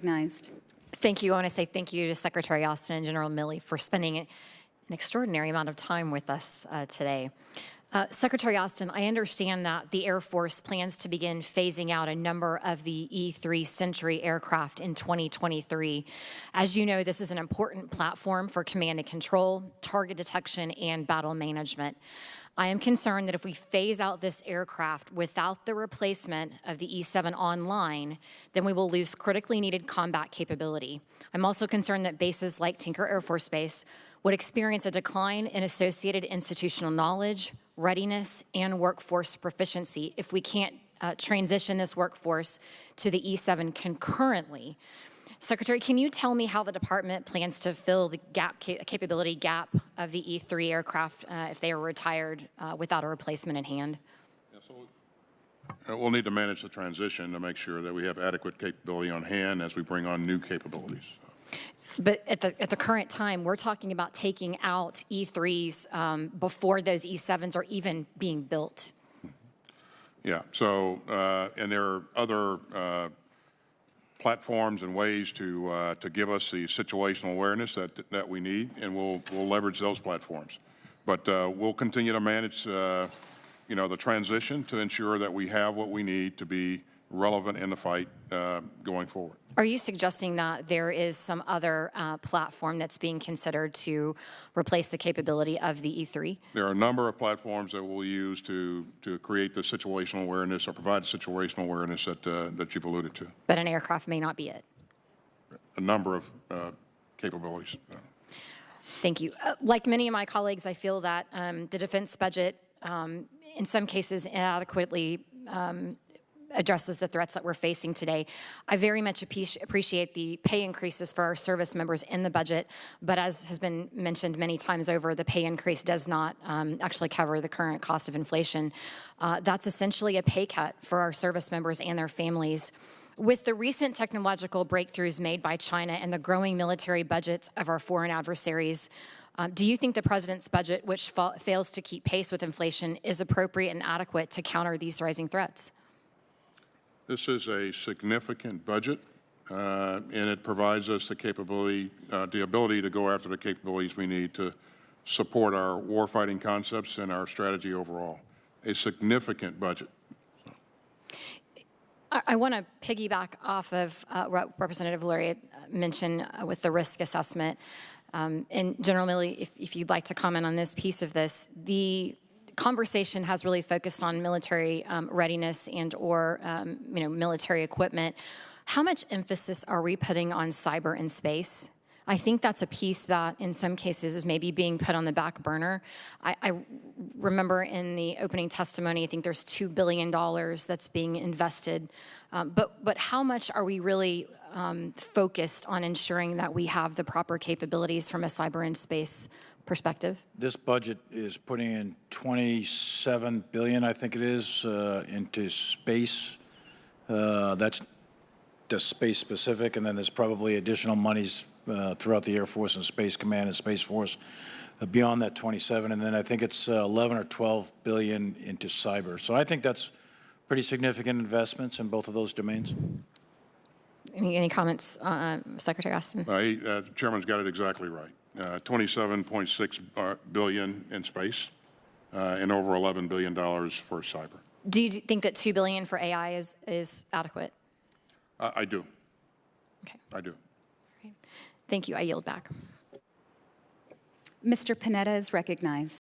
Recognized. Thank you. I want to say thank you to Secretary Austin and General Milley for spending an extraordinary amount of time with us today. Secretary Austin, I understand that the Air Force plans to begin phasing out a number of the E-3 Century aircraft in 2023. As you know, this is an important platform for command and control, target detection, and battle management. I am concerned that if we phase out this aircraft without the replacement of the E-7 online, then we will lose critically needed combat capability. I'm also concerned that bases like Tinker Air Force Base would experience a decline in associated institutional knowledge, readiness, and workforce proficiency if we can't transition this workforce to the E-7 concurrently. Secretary, can you tell me how the department plans to fill the capability gap of the E-3 aircraft if they are retired without a replacement in hand? Yeah, so we'll need to manage the transition to make sure that we have adequate capability on hand as we bring on new capabilities. But at the current time, we're talking about taking out E-3s before those E-7s are even being built. Yeah, so, and there are other platforms and ways to give us the situational awareness that we need, and we'll leverage those platforms. But we'll continue to manage, the transition to ensure that we have what we need to be relevant in the fight going forward. Are you suggesting that there is some other platform that's being considered to replace the capability of the E-3? There are a number of platforms that we'll use to create the situational awareness or provide situational awareness that you've alluded to. But an aircraft may not be it. A number of capabilities. Thank you. Like many of my colleagues, I feel that the defense budget, in some cases, inadequately addresses the threats that we're facing today. I very much appreciate the pay increases for our service members in the budget, but as has been mentioned many times over, the pay increase does not actually cover the current cost of inflation. That's essentially a pay cut for our service members and their families. With the recent technological breakthroughs made by China and the growing military budgets of our foreign adversaries, do you think the president's budget, which fails to keep pace with inflation, is appropriate and adequate to counter these rising threats? This is a significant budget, and it provides us the capability, the ability to go after the capabilities we need to support our warfighting concepts and our strategy overall. A significant budget. I want to piggyback off of what Representative Lurie mentioned with the risk assessment. And General Milley, if you'd like to comment on this piece of this, the conversation has really focused on military readiness and or military equipment. How much emphasis are we putting on cyber and space? I think that's a piece that in some cases is maybe being put on the back burner. I remember in the opening testimony, I think there's $2 billion that's being invested. But how much are we really focused on ensuring that we have the proper capabilities from a cyber and space perspective? This budget is putting in $27 billion, I think it is, into space. That's just space specific, and then there's probably additional monies throughout the Air Force and Space Command and Space Force beyond that 27, and then I think it's 11 or 12 billion into cyber. So I think that's pretty significant investments in both of those domains. Any comments, Secretary Austin? The Chairman's got it exactly right. 27.6 billion in space and over $11 billion for cyber. Do you think that $2 billion for AI is adequate? I do. Okay. I do. Thank you. I yield back. Mr. Panetta is recognized.